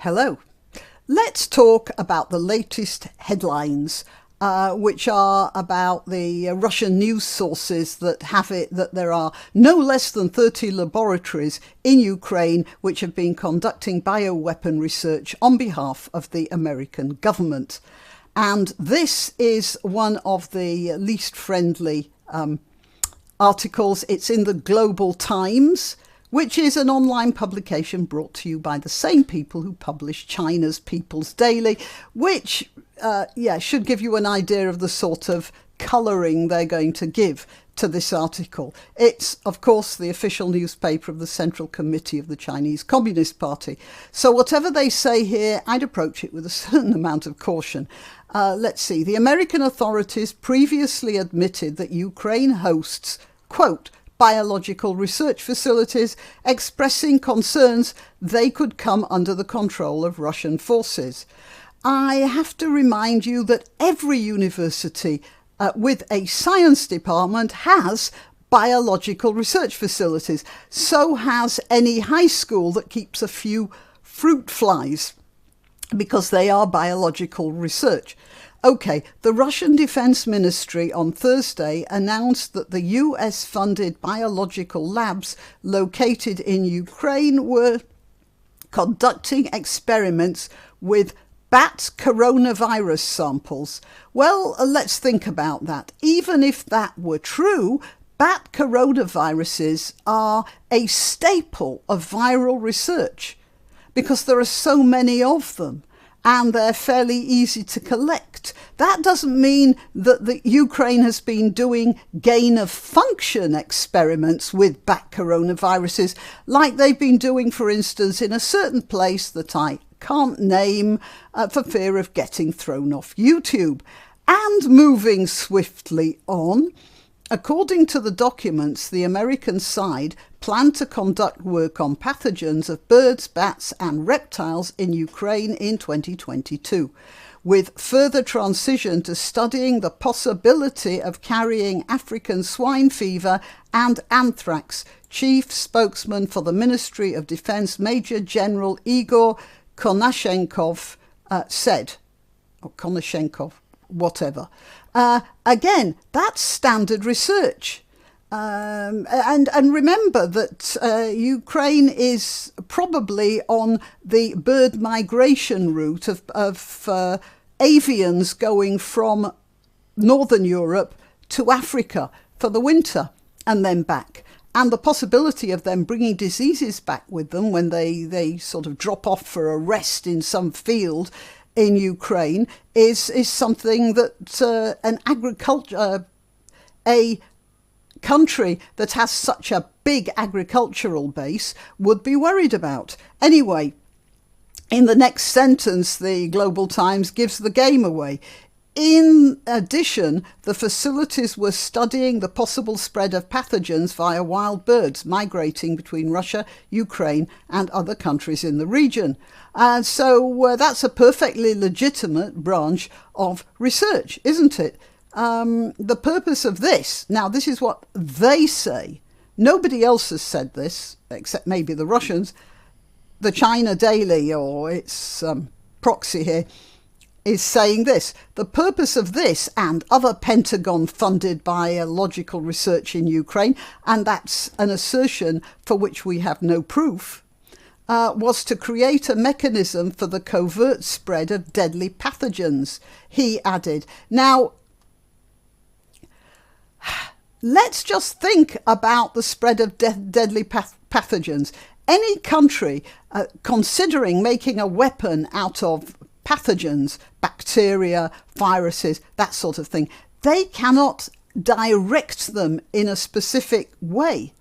Hello. Let's talk about the latest headlines, which are about the Russian news sources that have it that there are no less than 30 laboratories in Ukraine which have been conducting bioweapon research on behalf of the American government. And this is one of the least friendly articles. It's in the Global Times, which is an online publication brought to you by the same people who publish China's People's Daily, which, should give you an idea of the sort of colouring they're going to give to this article. It's, of course, the official newspaper of the Central Committee of the Chinese Communist Party. So whatever they say here, I'd approach it with a certain amount of caution. Let's see. The American authorities previously admitted that Ukraine hosts, quote, biological research facilities, expressing concerns they could come under the control of Russian forces. I have to remind you that every university with a science department has biological research facilities. So has any high school that keeps a few fruit flies, because they are biological research. Okay, the Russian Defense Ministry on Thursday announced that the US-funded biological labs located in Ukraine were conducting experiments with bat coronavirus samples. Well, let's think about that. Even if that were true, bat coronaviruses are a staple of viral research because there are so many of them, and they're fairly easy to collect. That doesn't mean that the Ukraine has been doing gain-of-function experiments with bat coronaviruses like they've been doing, for instance, in a certain place that I can't name for fear of getting thrown off YouTube. And moving swiftly on, according to the documents, the American side planned to conduct work on pathogens of birds, bats and reptiles in Ukraine in 2022, with further transition to studying the possibility of carrying African swine fever and anthrax. Chief spokesman for the Ministry of Defense, Major General Igor Konashenkov, said, or Konashenkov, whatever. Again, that's standard research. And remember that Ukraine is probably on the bird migration route of avians going from Northern Europe to Africa for the winter and then back. And the possibility of them bringing diseases back with them when they sort of drop off for a rest in some field in Ukraine is something that a country that has such a big agricultural base would be worried about. Anyway, in the next sentence, the Global Times gives the game away. In addition, the facilities were studying the possible spread of pathogens via wild birds migrating between Russia, Ukraine and other countries in the region. So that's a perfectly legitimate branch of research, isn't it? The purpose of this, now this is what they say, nobody else has said this, except maybe the Russians. The China Daily, or its proxy here, is saying this. The purpose of this and other Pentagon-funded biological research in Ukraine, and that's an assertion for which we have no proof, was to create a mechanism for the covert spread of deadly pathogens, he added. Now, let's just think about the spread of deadly pathogens. Any country considering making a weapon out of pathogens, bacteria, viruses, that sort of thing, they cannot direct them in a specific way.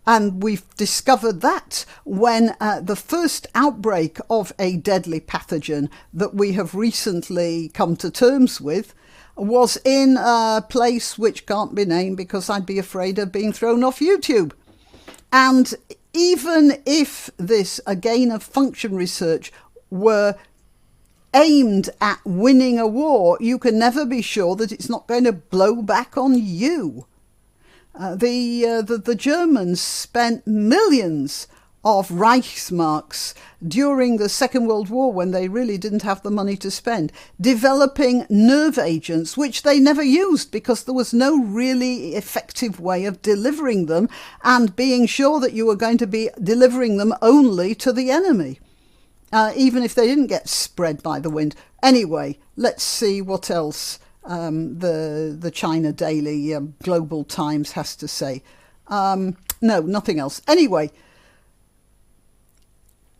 And we've discovered that when the first outbreak of a deadly pathogen that we have recently come to terms with was in a place which can't be named because I'd be afraid of being thrown off YouTube. And even if this gain-of-function research were aimed at winning a war, you can never be sure that it's not going to blow back on you. The Germans spent millions of Reichsmarks during the Second World War, when they really didn't have the money to spend, developing nerve agents, which they never used because there was no really effective way of delivering them, and being sure that you were going to be delivering them only to the enemy, even if they didn't get spread by the wind. Anyway, let's see what else the China Daily Global Times has to say. No, nothing else. Anyway,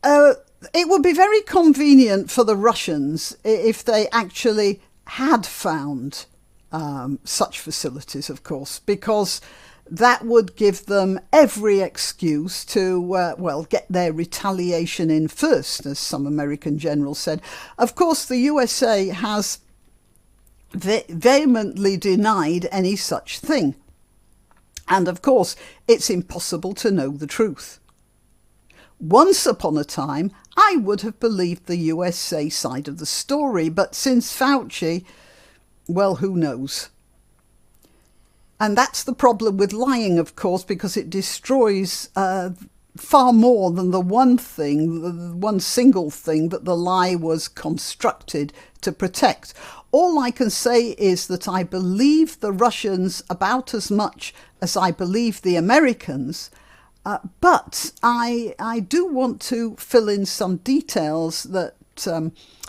it would be very convenient for the Russians if they actually had found such facilities, of course, because that would give them every excuse to, get their retaliation in first, as some American general said. Of course, the USA has vehemently denied any such thing. And of course, it's impossible to know the truth. Once upon a time, I would have believed the USA side of the story, but since Fauci, well, who knows? And that's the problem with lying, of course, because it destroys far more than the one single thing that the lie was constructed to protect. All I can say is that I believe the Russians about as much as I believe the Americans, but I do want to fill in some details that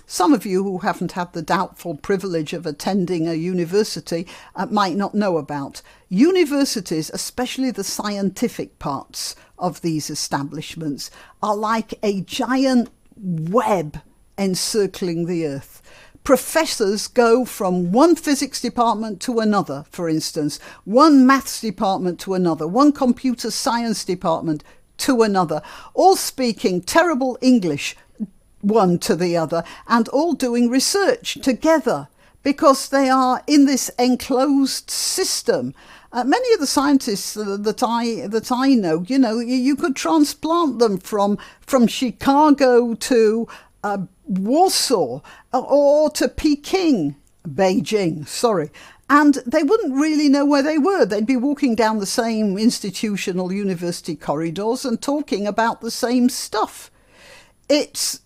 some of you who haven't had the doubtful privilege of attending a university might not know about. Universities, especially the scientific parts of these establishments, are like a giant web encircling the earth. Professors go from one physics department to another, for instance, one maths department to another, one computer science department to another, all speaking terrible English one to the other, and all doing research together because they are in this enclosed system. Many of the scientists that I know, you could transplant them from Chicago to Warsaw or to Beijing, and they wouldn't really know where they were. They'd be walking down the same institutional university corridors and talking about the same stuff. It's,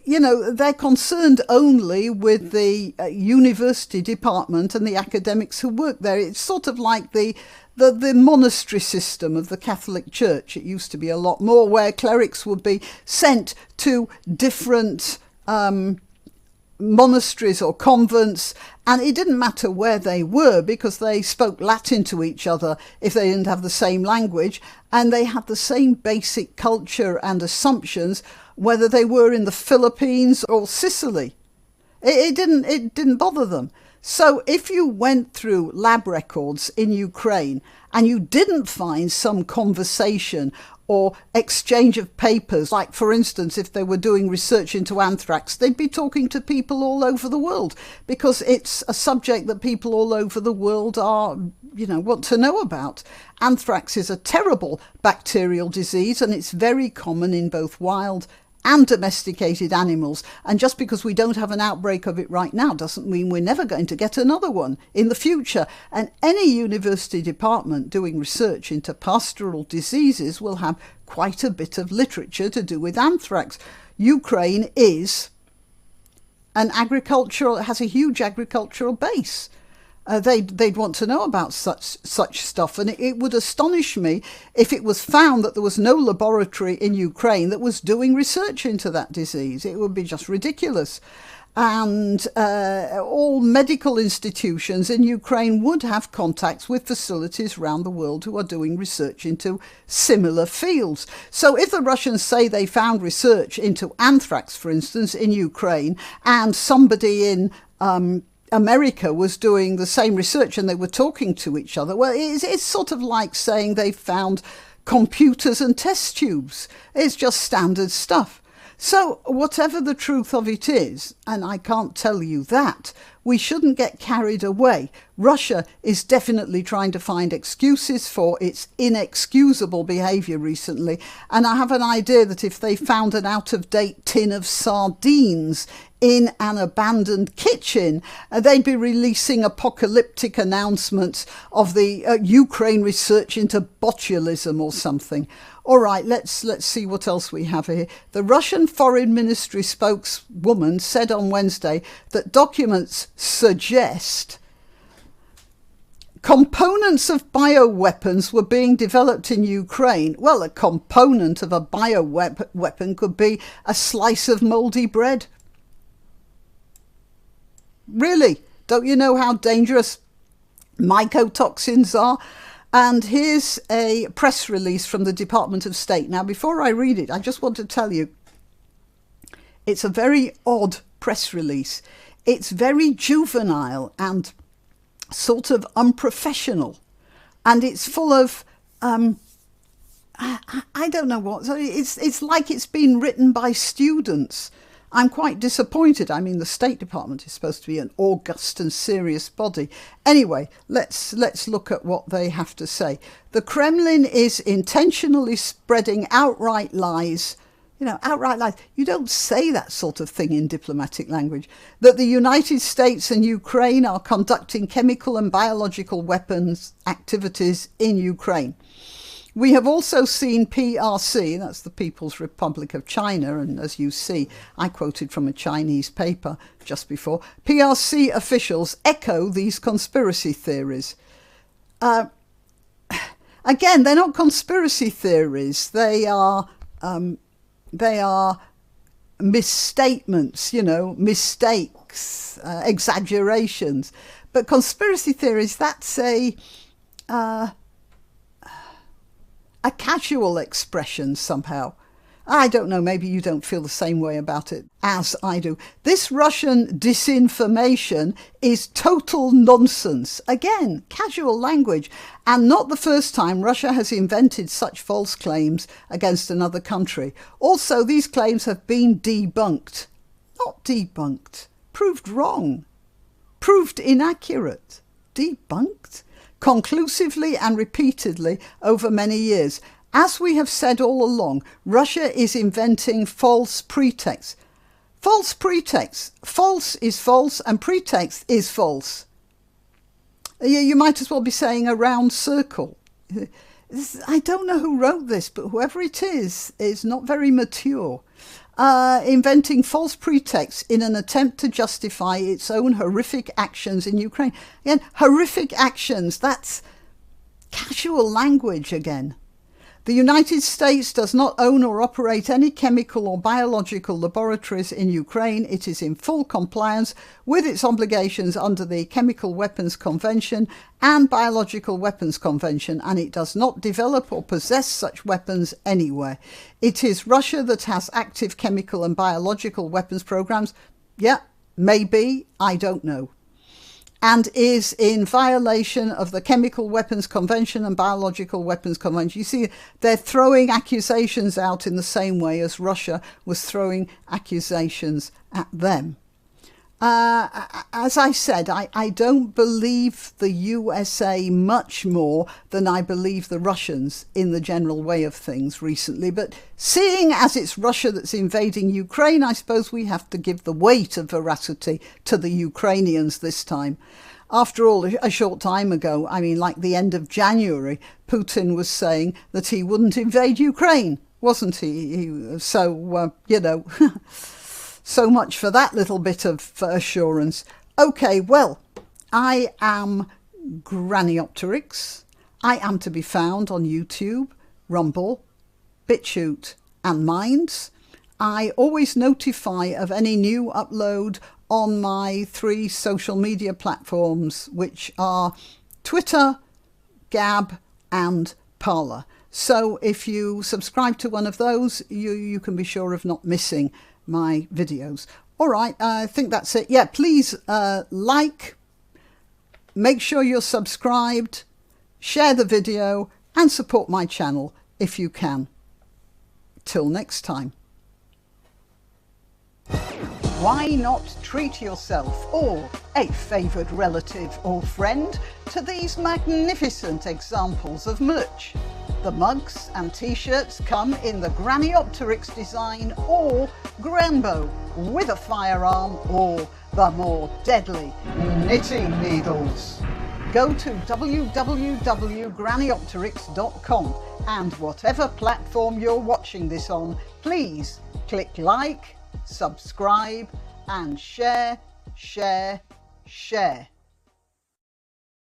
they're concerned only with the university department and the academics who work there. It's sort of like the monastery system of the Catholic Church. It used to be a lot more, where clerics would be sent to different monasteries or convents, and it didn't matter where they were because they spoke Latin to each other if they didn't have the same language, and they had the same basic culture and assumptions whether they were in the Philippines or Sicily. It didn't bother them. So if you went through lab records in Ukraine and you didn't find some conversation or exchange of papers, like, for instance, if they were doing research into anthrax, they'd be talking to people all over the world because it's a subject that people all over the world want to know about. Anthrax is a terrible bacterial disease, and it's very common in both wild and domesticated animals. And just because we don't have an outbreak of it right now doesn't mean we're never going to get another one in the future. And any university department doing research into pastoral diseases will have quite a bit of literature to do with anthrax. Ukraine has a huge agricultural base. They'd want to know about such stuff, and it would astonish me if it was found that there was no laboratory in Ukraine that was doing research into that disease. It would be just ridiculous. And all medical institutions in Ukraine would have contacts with facilities around the world who are doing research into similar fields. So if the Russians say they found research into anthrax, for instance, in Ukraine, and somebody in America was doing the same research and they were talking to each other, well, it's sort of like saying they found computers and test tubes. It's just standard stuff. So whatever the truth of it is, and I can't tell you that, we shouldn't get carried away Russia is definitely trying to find excuses for its inexcusable behaviour recently, and I have an idea that if they found an out-of-date tin of sardines in an abandoned kitchen, they'd be releasing apocalyptic announcements of the Ukraine research into botulism or something. All right, let's see what else we have here. The Russian Foreign Ministry spokeswoman said on Wednesday that documents suggest components of bioweapons were being developed in Ukraine. Well, a component of a bioweapon could be a slice of mouldy bread. Really? Don't you know how dangerous mycotoxins are? And here's a press release from the Department of State. Now, before I read it, I just want to tell you, it's a very odd press release. It's very juvenile and sort of unprofessional, and it's full of I don't know what. So it's like it's been written by students. I'm quite disappointed. I mean, the State Department is supposed to be an august and serious body. Anyway, let's look at what they have to say. The Kremlin is intentionally spreading outright lies. You know, outright lies. You don't say that sort of thing in diplomatic language. That the United States and Ukraine are conducting chemical and biological weapons activities in Ukraine. We have also seen PRC, that's the People's Republic of China, and as you see, I quoted from a Chinese paper just before, PRC officials echo these conspiracy theories. Again, they're not conspiracy theories, they are misstatements, you know, mistakes, exaggerations. But conspiracy theories, that's a casual expression somehow. I don't know, maybe you don't feel the same way about it as I do. This Russian disinformation is total nonsense. Again, casual language. And not the first time Russia has invented such false claims against another country. Also, these claims have been debunked. Not debunked. Proved wrong. Proved inaccurate. Debunked? Conclusively and repeatedly over many years. As we have said all along, Russia is inventing false pretexts. False pretexts. False is false and pretext is false. You might as well be saying a round circle. I don't know who wrote this, but whoever it is not very mature. Inventing false pretexts in an attempt to justify its own horrific actions in Ukraine. Again, horrific actions, that's casual language again. The United States does not own or operate any chemical or biological laboratories in Ukraine. It is in full compliance with its obligations under the Chemical Weapons Convention and Biological Weapons Convention, and it does not develop or possess such weapons anywhere. It is Russia that has active chemical and biological weapons programs. Yeah, maybe, I don't know. And is in violation of the Chemical Weapons Convention and Biological Weapons Convention. You see, they're throwing accusations out in the same way as Russia was throwing accusations at them. As I said, I don't believe the USA much more than I believe the Russians in the general way of things recently. But seeing as it's Russia that's invading Ukraine, I suppose we have to give the weight of veracity to the Ukrainians this time. After all, a short time ago, I mean, like the end of January, Putin was saying that he wouldn't invade Ukraine, wasn't he? So, you know... So much for that little bit of assurance. Okay, well, I am Graniopteryx. I am to be found on YouTube, Rumble, BitChute and Minds. I always notify of any new upload on my 3 social media platforms, which are Twitter, Gab and Parler. So if you subscribe to one of those, you can be sure of not missing my videos. All right, I think that's it. Yeah, please like, make sure you're subscribed, share the video and support my channel if you can. Till next time. Why not treat yourself or a favoured relative or friend to these magnificent examples of merch? The mugs and t-shirts come in the Graniopteryx design or Grambo with a firearm or the more deadly knitting needles. Go to www.graniopteryx.com and whatever platform you're watching this on, please click like, subscribe and share.